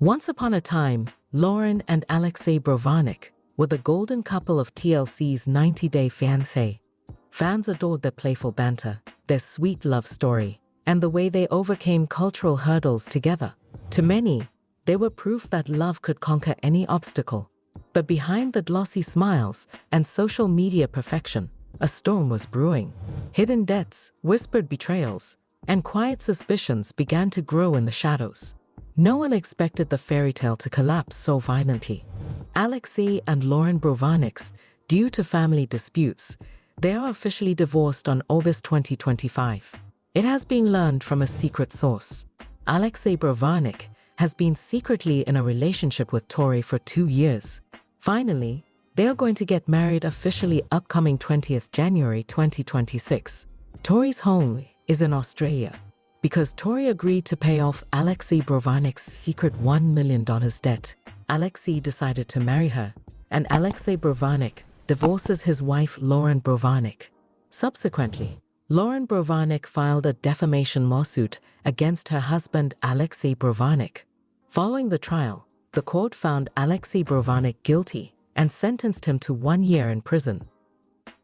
Once upon a time, Loren and Alexei Brovarnik were the golden couple of TLC's 90-Day Fiancé. Fans adored their playful banter, their sweet love story, and the way they overcame cultural hurdles together. To many, they were proof that love could conquer any obstacle. But behind the glossy smiles and social media perfection, a storm was brewing. Hidden debts, whispered betrayals, and quiet suspicions began to grow in the shadows. No one expected the fairy tale to collapse so violently. Alexei and Loren Brovarnik, due to family disputes, they are officially divorced on August 2025. It has been learned from a secret source. Alexei Brovarnik has been secretly in a relationship with Tori for 2 years. Finally, they are going to get married officially upcoming 20th January 2026. Tori's home is in Australia. Because Tori agreed to pay off Alexei Brovarnik's secret $1 million debt, Alexei decided to marry her, and Alexei Brovarnik divorces his wife Loren Brovarnik. Subsequently, Loren Brovarnik filed a defamation lawsuit against her husband Alexei Brovarnik. Following the trial, the court found Alexei Brovarnik guilty and sentenced him to 1 year in prison.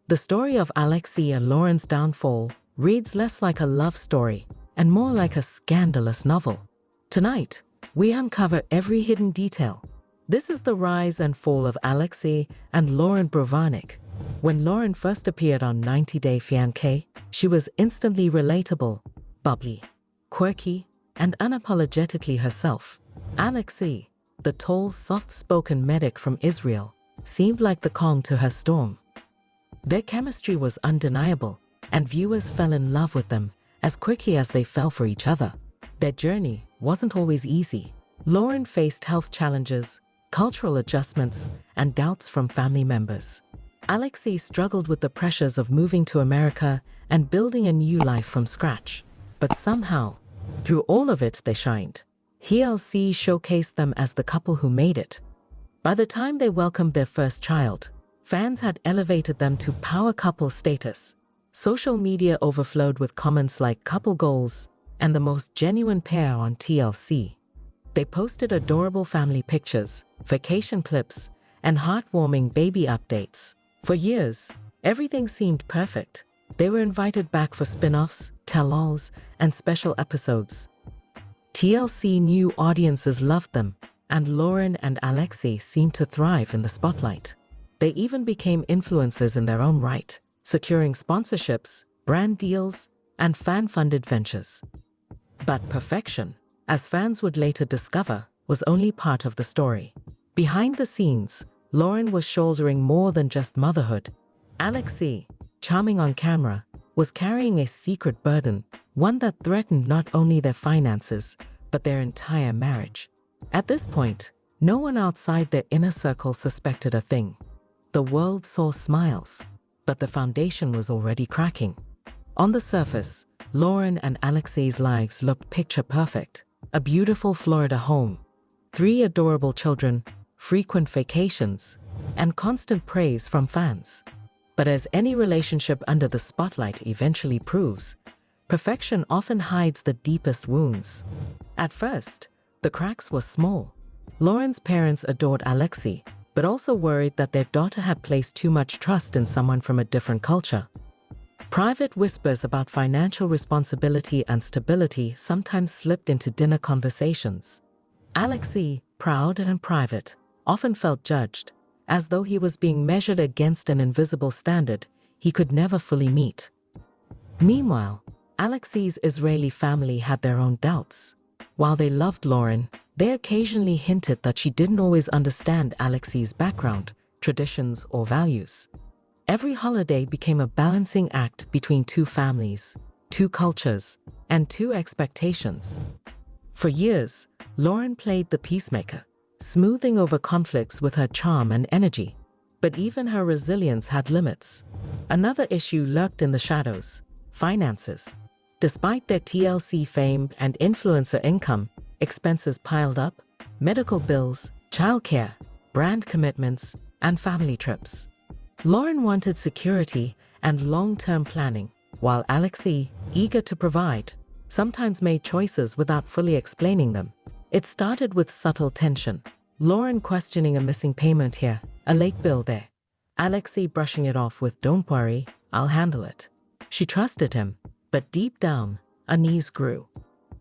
The story of Alexei and Loren's downfall reads less like a love story and more like a scandalous novel. Tonight, we uncover every hidden detail. This is the rise and fall of Alexei and Loren Brovarnik. When Loren first appeared on 90-Day Fiancé, she was instantly relatable, bubbly, quirky, and unapologetically herself. Alexei, the tall, soft-spoken medic from Israel, seemed like the calm to her storm. Their chemistry was undeniable, and viewers fell in love with them as quickly as they fell for each other. Their journey wasn't always easy. Loren faced health challenges, cultural adjustments, and doubts from family members. Alexei struggled with the pressures of moving to America and building a new life from scratch. But somehow, through all of it, they shined. TLC showcased them as the couple who made it. By the time they welcomed their first child, fans had elevated them to power couple status. Social media overflowed with comments like couple goals and the most genuine pair on TLC. They posted adorable family pictures, vacation clips, and heartwarming baby updates. For years, everything seemed perfect. They were invited back for spin-offs, tell-alls, and special episodes. TLC knew audiences loved them, and Loren and Alexei seemed to thrive in the spotlight. They even became influencers in their own right, securing sponsorships, brand deals, and fan-funded ventures. But perfection, as fans would later discover, was only part of the story. Behind the scenes, Loren was shouldering more than just motherhood. Alexei, charming on camera, was carrying a secret burden, one that threatened not only their finances, but their entire marriage. At this point, no one outside their inner circle suspected a thing. The world saw smiles, but the foundation was already cracking. On the surface, Loren and Alexei's lives looked picture perfect. A beautiful Florida home, 3 adorable children, frequent vacations, and constant praise from fans. But as any relationship under the spotlight eventually proves, perfection often hides the deepest wounds. At first, the cracks were small. Loren's parents adored Alexei, but also worried that their daughter had placed too much trust in someone from a different culture. Private whispers about financial responsibility and stability sometimes slipped into dinner conversations. Alexei, proud and private, often felt judged, as though he was being measured against an invisible standard he could never fully meet. Meanwhile, Alexei's Israeli family had their own doubts. While they loved Loren, they occasionally hinted that she didn't always understand Alexei's background, traditions, or values. Every holiday became a balancing act between 2 families, 2 cultures, and 2 expectations. For years, Loren played the peacemaker, smoothing over conflicts with her charm and energy. But even her resilience had limits. Another issue lurked in the shadows: finances. Despite their TLC fame and influencer income, expenses piled up: medical bills, childcare, brand commitments, and family trips. Loren wanted security and long-term planning, while Alexei, eager to provide, sometimes made choices without fully explaining them. It started with subtle tension. Loren questioning a missing payment here, a late bill there. Alexei brushing it off with, "Don't worry, I'll handle it." She trusted him, but deep down, unease grew.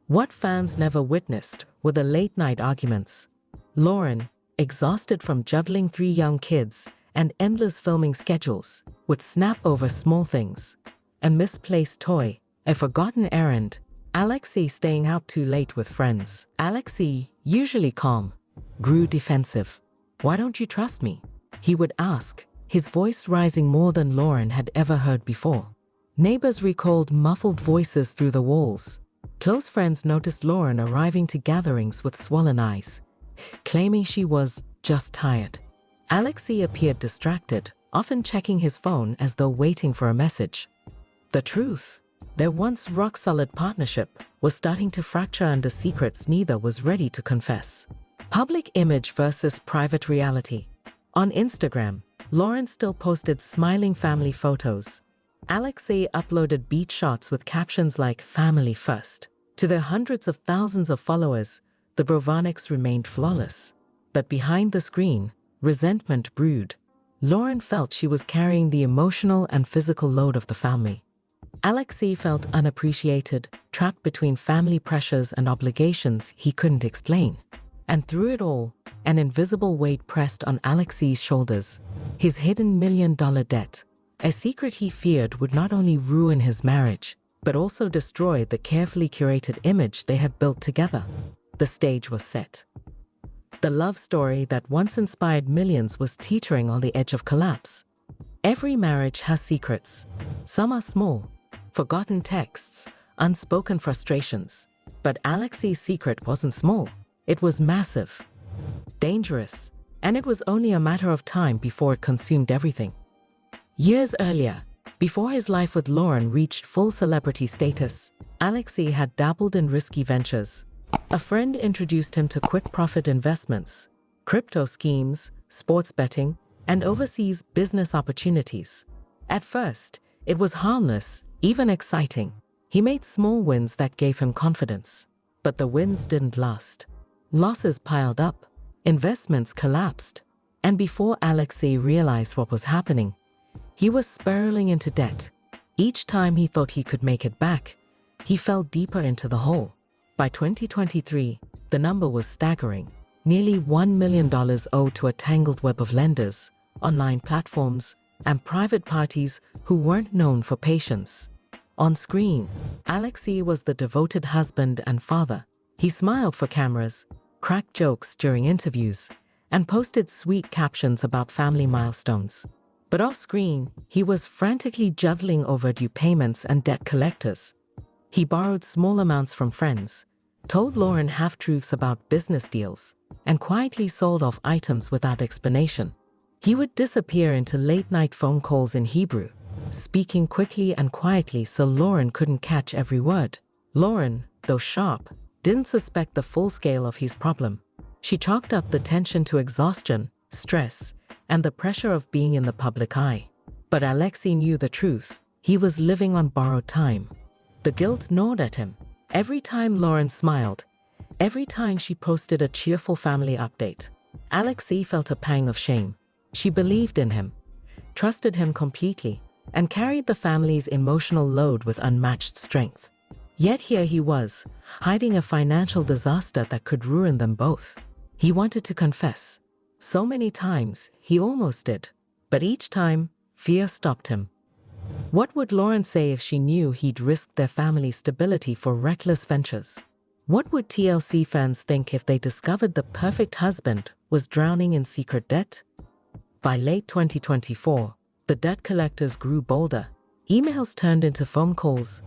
What fans never witnessed were the late-night arguments. Loren, exhausted from juggling 3 young kids and endless filming schedules, would snap over small things. A misplaced toy, a forgotten errand, Alexei staying out too late with friends. Alexei, usually calm, grew defensive. "Why don't you trust me?" he would ask, his voice rising more than Loren had ever heard before. Neighbors recalled muffled voices through the walls. Close friends noticed Loren arriving to gatherings with swollen eyes, claiming she was just tired. Alexei appeared distracted, often checking his phone as though waiting for a message. The truth, their once rock-solid partnership was starting to fracture under secrets neither was ready to confess. Public image versus private reality. On Instagram, Loren still posted smiling family photos. Alexei uploaded beach shots with captions like "Family First." To their hundreds of thousands of followers, the Brovarniks remained flawless. But behind the screen, resentment brewed. Loren felt she was carrying the emotional and physical load of the family. Alexei felt unappreciated, trapped between family pressures and obligations he couldn't explain. And through it all, an invisible weight pressed on Alexei's shoulders, his hidden $1 million debt. A secret he feared would not only ruin his marriage, but also destroy the carefully curated image they had built together. The stage was set. The love story that once inspired millions was teetering on the edge of collapse. Every marriage has secrets. Some are small, forgotten texts, unspoken frustrations. But Alexei's secret wasn't small. It was massive, dangerous, and it was only a matter of time before it consumed everything. Years earlier, before his life with Loren reached full celebrity status, Alexei had dabbled in risky ventures. A friend introduced him to quick profit investments, crypto schemes, sports betting, and overseas business opportunities. At first, it was harmless, even exciting. He made small wins that gave him confidence. But the wins didn't last. Losses piled up, investments collapsed, and before Alexei realized what was happening, he was spiraling into debt. Each time he thought he could make it back, he fell deeper into the hole. By 2023, the number was staggering. Nearly $1 million owed to a tangled web of lenders, online platforms, and private parties who weren't known for patience. On screen, Alexei was the devoted husband and father. He smiled for cameras, cracked jokes during interviews, and posted sweet captions about family milestones. But off-screen, he was frantically juggling overdue payments and debt collectors. He borrowed small amounts from friends, told Loren half-truths about business deals, and quietly sold off items without explanation. He would disappear into late-night phone calls in Hebrew, speaking quickly and quietly so Loren couldn't catch every word. Loren, though sharp, didn't suspect the full scale of his problem. She chalked up the tension to exhaustion, stress, and the pressure of being in the public eye. But Alexei knew the truth. He was living on borrowed time. The guilt gnawed at him. Every time Loren smiled, every time she posted a cheerful family update, Alexei felt a pang of shame. She believed in him, trusted him completely, and carried the family's emotional load with unmatched strength. Yet here he was, hiding a financial disaster that could ruin them both. He wanted to confess. So many times, he almost did. But each time, fear stopped him. What would Loren say if she knew he'd risked their family's stability for reckless ventures? What would TLC fans think if they discovered the perfect husband was drowning in secret debt? By late 2024, the debt collectors grew bolder. Emails turned into phone calls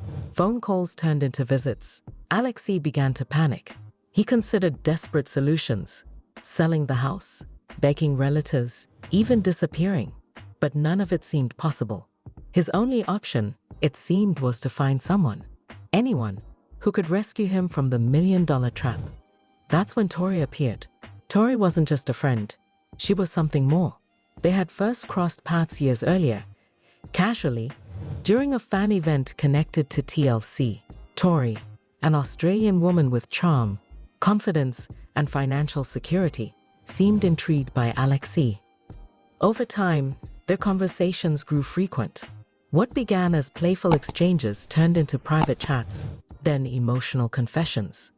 turned into visits. Alexei began to panic. He considered desperate solutions, selling the house, begging relatives, even disappearing. But none of it seemed possible. His only option, it seemed, was to find someone, anyone, who could rescue him from the $1 million trap. That's when Tori appeared. Tori wasn't just a friend. She was something more. They had first crossed paths years earlier, casually, during a fan event connected to TLC. Tori, an Australian woman with charm, confidence, and financial security, seemed intrigued by Alexei. Over time, their conversations grew frequent. What began as playful exchanges turned into private chats, then emotional confessions.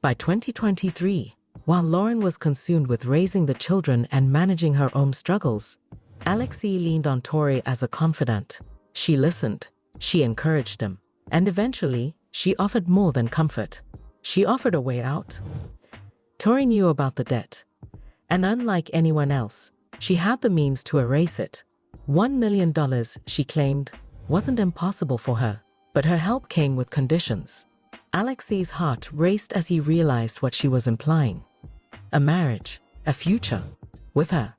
By 2023, while Loren was consumed with raising the children and managing her own struggles, Alexei leaned on Tori as a confidant. She listened, she encouraged him, and eventually, she offered more than comfort. She offered a way out. Tori knew about the debt, and unlike anyone else, she had the means to erase it. $1 million, she claimed, wasn't impossible for her, but her help came with conditions. Alexei's heart raced as he realized what she was implying. A marriage, a future, with her.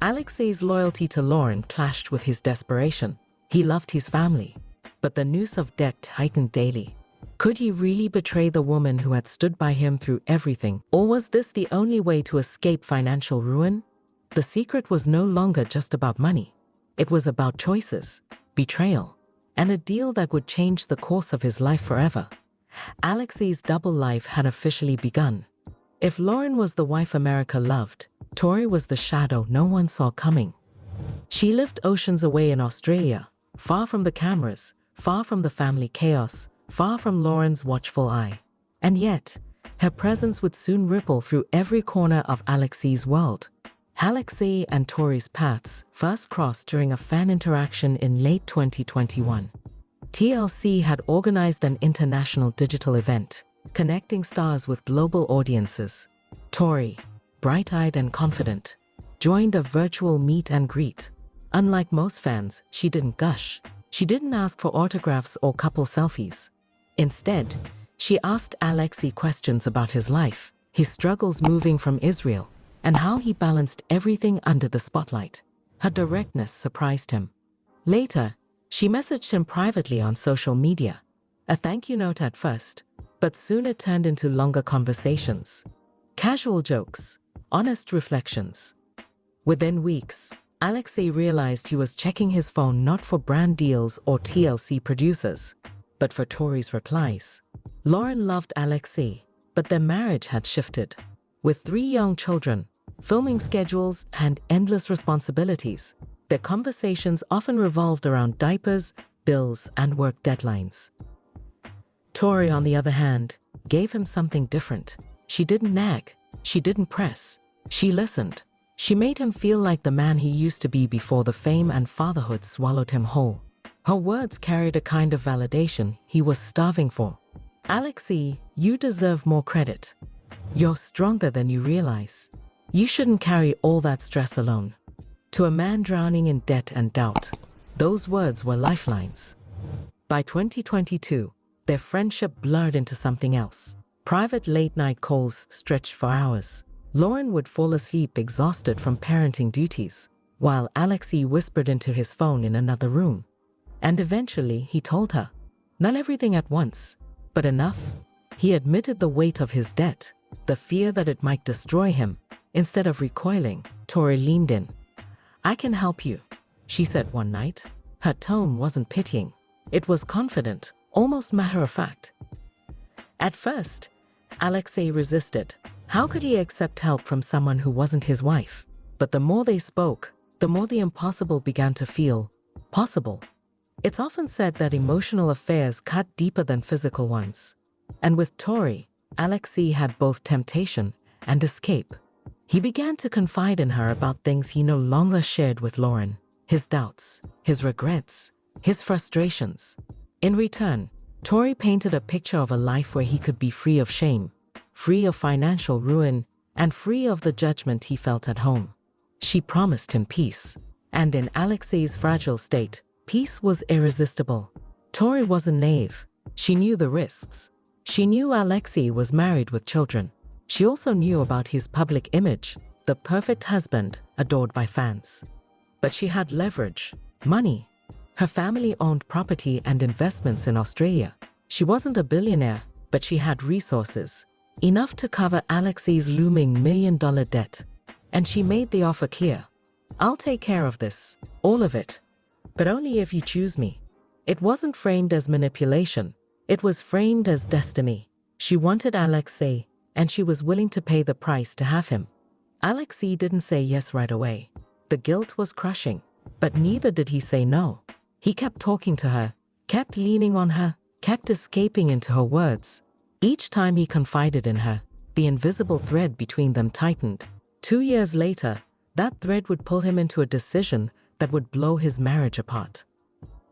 Alexei's loyalty to Loren clashed with his desperation. He loved his family, but the noose of debt tightened daily. Could he really betray the woman who had stood by him through everything, or was this the only way to escape financial ruin? The secret was no longer just about money. It was about choices, betrayal, and a deal that would change the course of his life forever. Alexei's double life had officially begun. If Loren was the wife America loved, Tori was the shadow no one saw coming. She lived oceans away in Australia, far from the cameras, far from the family chaos, far from Loren's watchful eye. And yet, her presence would soon ripple through every corner of Alexei's world. Alexei and Tori's paths first crossed during a fan interaction in late 2021. TLC had organized an international digital event, connecting stars with global audiences. Tori, bright-eyed and confident, joined a virtual meet and greet. Unlike most fans, she didn't gush. She didn't ask for autographs or couple selfies. Instead, she asked Alexei questions about his life, his struggles moving from Israel, and how he balanced everything under the spotlight. Her directness surprised him. Later, she messaged him privately on social media. A thank you note at first, but soon it turned into longer conversations. Casual jokes, honest reflections. Within weeks, Alexei realized he was checking his phone not for brand deals or TLC producers, but for Tori's replies. Loren loved Alexei, but their marriage had shifted. With 3 young children, filming schedules, and endless responsibilities, their conversations often revolved around diapers, bills, and work deadlines. Tori, on the other hand, gave him something different. She didn't nag, she didn't press, she listened. She made him feel like the man he used to be before the fame and fatherhood swallowed him whole. Her words carried a kind of validation he was starving for. Alexei, you deserve more credit. You're stronger than you realize. You shouldn't carry all that stress alone. To a man drowning in debt and doubt, those words were lifelines. By 2022, their friendship blurred into something else. Private late-night calls stretched for hours. Loren would fall asleep exhausted from parenting duties, while Alexei whispered into his phone in another room. And eventually, he told her, not everything at once, but enough. He admitted the weight of his debt, the fear that it might destroy him. Instead of recoiling, Tori leaned in. I can help you, she said one night. Her tone wasn't pitying. It was confident, almost matter-of-fact. At first, Alexei resisted. How could he accept help from someone who wasn't his wife? But the more they spoke, the more the impossible began to feel possible. It's often said that emotional affairs cut deeper than physical ones. And with Tori, Alexei had both temptation and escape. He began to confide in her about things he no longer shared with Loren, his doubts, his regrets, his frustrations. In return, Tori painted a picture of a life where he could be free of shame, free of financial ruin, and free of the judgment he felt at home. She promised him peace. And in Alexei's fragile state, peace was irresistible. Tori wasn't naive. She knew the risks. She knew Alexei was married with children. She also knew about his public image, the perfect husband adored by fans. But she had leverage, money. Her family owned property and investments in Australia. She wasn't a billionaire, but she had resources, enough to cover Alexei's looming $1 million debt. And she made the offer clear. I'll take care of this, all of it. But only if you choose me. It wasn't framed as manipulation. It was framed as destiny. She wanted Alexei, and she was willing to pay the price to have him. Alexei didn't say yes right away. The guilt was crushing, but neither did he say no. He kept talking to her, kept leaning on her, kept escaping into her words. Each time he confided in her, the invisible thread between them tightened. 2 years later, that thread would pull him into a decision that would blow his marriage apart.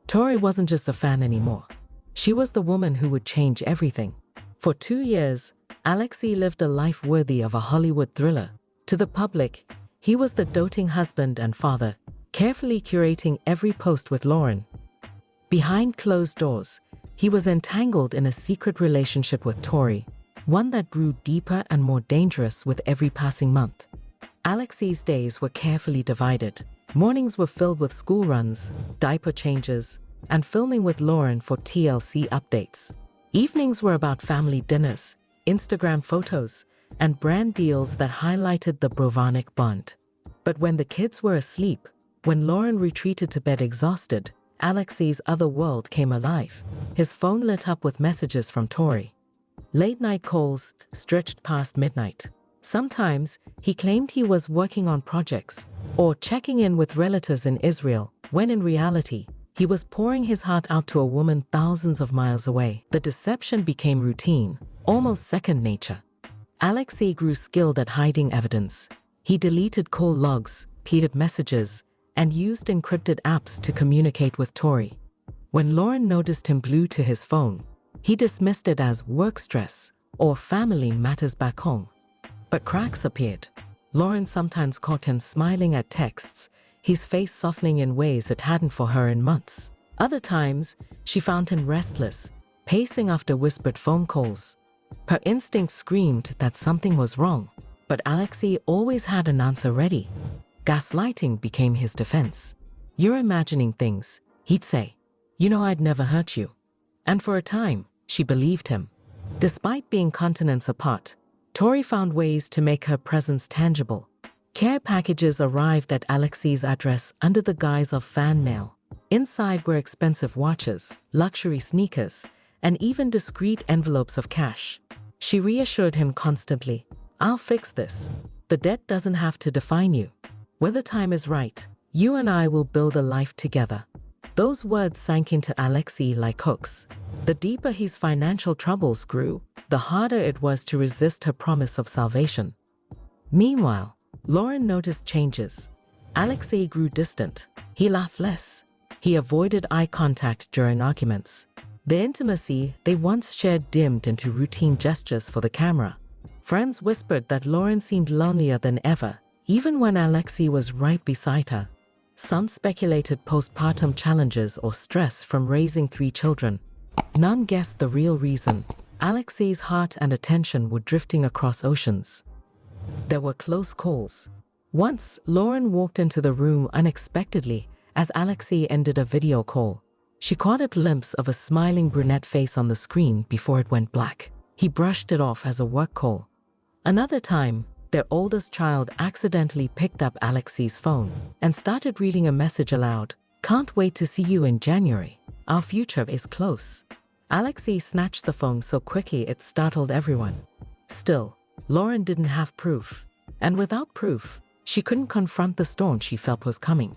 Tori wasn't just a fan anymore. She was the woman who would change everything. For 2 years, Alexei lived a life worthy of a Hollywood thriller. To the public, he was the doting husband and father, carefully curating every post with Loren. Behind closed doors, he was entangled in a secret relationship with Tori, one that grew deeper and more dangerous with every passing month. Alexei's days were carefully divided. Mornings were filled with school runs, diaper changes, and filming with Loren for TLC updates. Evenings were about family dinners, Instagram photos, and brand deals that highlighted the Brovarnik bond. But when the kids were asleep, when Loren retreated to bed exhausted, Alexei's other world came alive. His phone lit up with messages from Tori. Late-night calls stretched past midnight. Sometimes, he claimed he was working on projects or checking in with relatives in Israel, when in reality, he was pouring his heart out to a woman thousands of miles away. The deception became routine, almost second nature. Alexei grew skilled at hiding evidence. He deleted call logs, pleaded messages, and used encrypted apps to communicate with Tori. When Loren noticed him glued to his phone, he dismissed it as work stress or family matters back home. But cracks appeared. Loren sometimes caught him smiling at texts, his face softening in ways it hadn't for her in months. Other times, she found him restless, pacing after whispered phone calls. Her instinct screamed that something was wrong, but Alexei always had an answer ready. Gaslighting became his defense. "You're imagining things," he'd say. "You know I'd never hurt you." And for a time, she believed him. Despite being continents apart, Tori found ways to make her presence tangible. Care packages arrived at Alexei's address under the guise of fan mail. Inside were expensive watches, luxury sneakers, and even discreet envelopes of cash. She reassured him constantly, "I'll fix this. The debt doesn't have to define you. When the time is right, you and I will build a life together." Those words sank into Alexei like hooks. The deeper his financial troubles grew, the harder it was to resist her promise of salvation. Meanwhile, Loren noticed changes. Alexei grew distant. He laughed less. He avoided eye contact during arguments. The intimacy they once shared dimmed into routine gestures for the camera. Friends whispered that Loren seemed lonelier than ever, even when Alexei was right beside her. Some speculated postpartum challenges or stress from raising 3 children. None guessed the real reason. Alexei's heart and attention were drifting across oceans. There were close calls. Once, Loren walked into the room unexpectedly as Alexei ended a video call. She caught a glimpse of a smiling brunette face on the screen before it went black. He brushed it off as a work call. Another time, their oldest child accidentally picked up Alexei's phone and started reading a message aloud. "Can't wait to see you in January. Our future is close." Alexei snatched the phone so quickly it startled everyone. Still, Loren didn't have proof. And without proof, she couldn't confront the storm she felt was coming.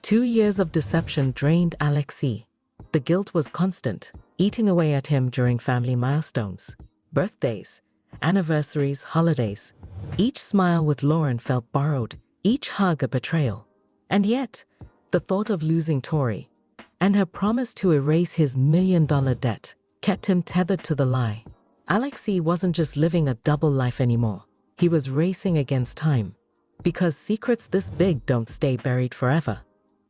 2 years of deception drained Alexei. The guilt was constant, eating away at him during family milestones, birthdays, anniversaries, holidays. Each smile with Loren felt borrowed, each hug a betrayal. And yet, the thought of losing Tori and her promise to erase his $1 million debt kept him tethered to the lie. Alexei wasn't just living a double life anymore. He was racing against time. Because secrets this big don't stay buried forever.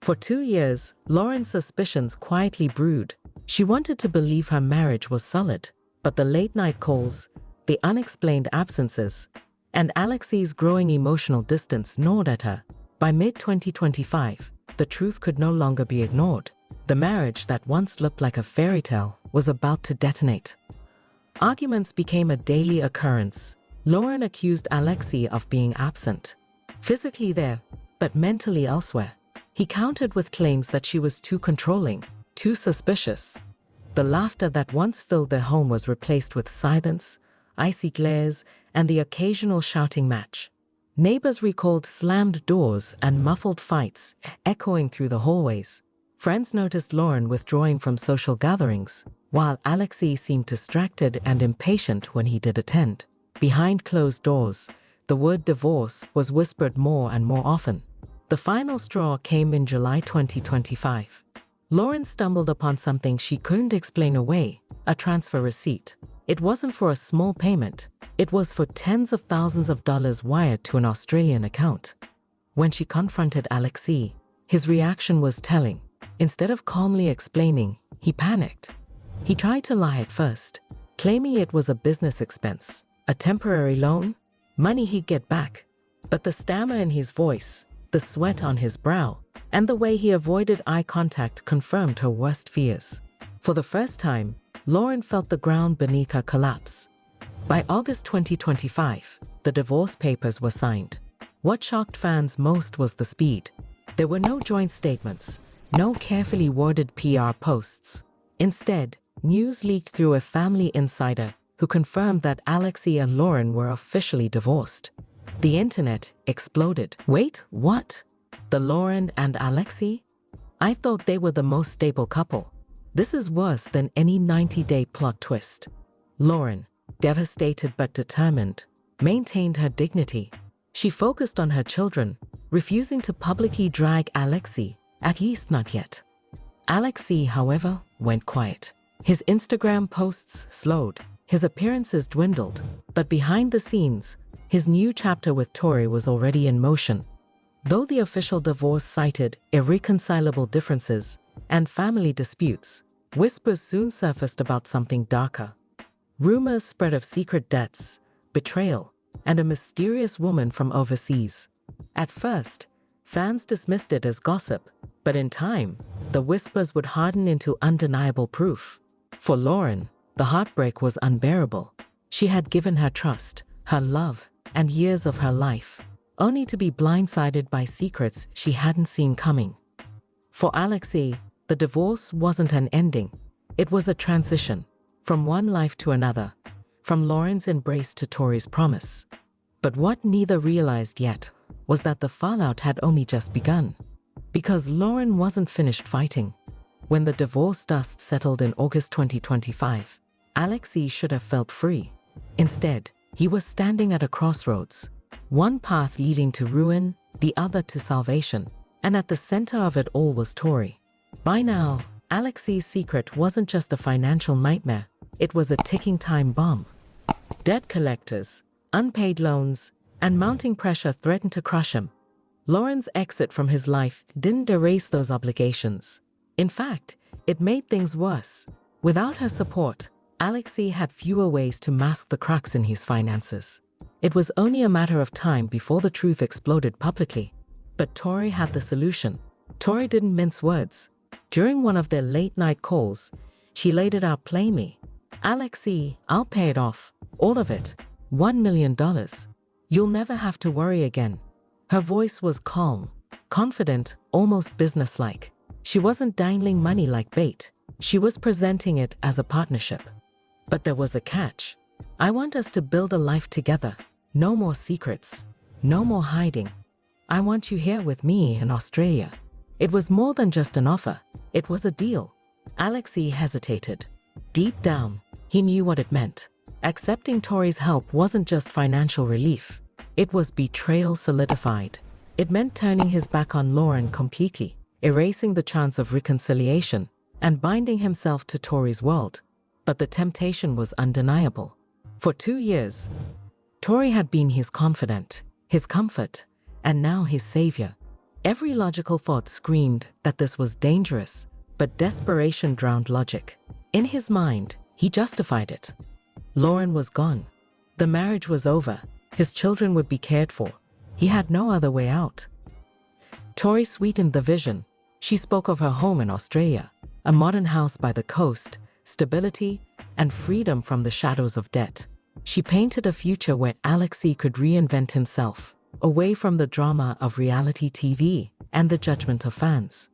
For 2 years, Loren's suspicions quietly brewed. She wanted to believe her marriage was solid, but the late-night calls, the unexplained absences, and Alexei's growing emotional distance gnawed at her. By mid-2025, the truth could no longer be ignored. The marriage that once looked like a fairy tale was about to detonate. Arguments became a daily occurrence. Loren accused Alexei of being absent, physically there, but mentally elsewhere. He countered with claims that she was too controlling, too suspicious. The laughter that once filled their home was replaced with silence, icy glares, and the occasional shouting match. Neighbors recalled slammed doors and muffled fights echoing through the hallways. Friends noticed Loren withdrawing from social gatherings, while Alexei seemed distracted and impatient when he did attend. Behind closed doors, the word divorce was whispered more and more often. The final straw came in July 2025. Loren stumbled upon something she couldn't explain away: a transfer receipt. It wasn't for a small payment. It was for tens of thousands of dollars wired to an Australian account. When she confronted Alexei, his reaction was telling. Instead of calmly explaining, he panicked. He tried to lie at first, claiming it was a business expense, a temporary loan, money he'd get back. But the stammer in his voice, the sweat on his brow, and the way he avoided eye contact confirmed her worst fears. For the first time, Loren felt the ground beneath her collapse. By August 2025, the divorce papers were signed. What shocked fans most was the speed. There were no joint statements, no carefully worded PR posts. Instead, news leaked through a family insider who confirmed that Alexei and Loren were officially divorced. The internet exploded. Wait, what? The Loren and Alexei? I thought they were the most stable couple. This is worse than any 90-day plot twist. Loren, devastated but determined, maintained her dignity. She focused on her children, refusing to publicly drag Alexei, at least not yet. Alexei, however, went quiet. His Instagram posts slowed, his appearances dwindled, but behind the scenes, his new chapter with Tori was already in motion. Though the official divorce cited irreconcilable differences and family disputes, whispers soon surfaced about something darker. Rumors spread of secret debts, betrayal, and a mysterious woman from overseas. At first, fans dismissed it as gossip, but in time, the whispers would harden into undeniable proof. For Loren, the heartbreak was unbearable. She had given her trust, her love, and years of her life, only to be blindsided by secrets she hadn't seen coming. For Alexei, the divorce wasn't an ending. It was a transition, from one life to another, from Loren's embrace to Tori's promise. But what neither realized yet was that the fallout had only just begun. Because Loren wasn't finished fighting. When the divorce dust settled in August 2025, Alexei should have felt free. Instead, he was standing at a crossroads, one path leading to ruin, the other to salvation, and at the center of it all was Tori. By now, Alexei's secret wasn't just a financial nightmare, it was a ticking time bomb. Debt collectors, unpaid loans, and mounting pressure threatened to crush him. Loren's exit from his life didn't erase those obligations. In fact, it made things worse. Without her support, Alexei had fewer ways to mask the cracks in his finances. It was only a matter of time before the truth exploded publicly. But Tori had the solution. Tori didn't mince words. During one of their late-night calls, she laid it out plainly. Alexei, I'll pay it off. All of it. $1 million. You'll never have to worry again. Her voice was calm, confident, almost businesslike. She wasn't dangling money like bait. She was presenting it as a partnership. But there was a catch. I want us to build a life together. No more secrets. No more hiding. I want you here with me in Australia. It was more than just an offer. It was a deal. Alexei hesitated. Deep down, he knew what it meant. Accepting Tori's help wasn't just financial relief. It was betrayal solidified. It meant turning his back on Loren completely, erasing the chance of reconciliation, and binding himself to Tori's world. But the temptation was undeniable. For 2 years, Tori had been his confidant, his comfort, and now his savior. Every logical thought screamed that this was dangerous, but desperation drowned logic. In his mind, he justified it. Loren was gone. The marriage was over. His children would be cared for. He had no other way out. Tori sweetened the vision. She spoke of her home in Australia, a modern house by the coast, stability, and freedom from the shadows of debt. She painted a future where Alexei could reinvent himself, away from the drama of reality TV and the judgment of fans.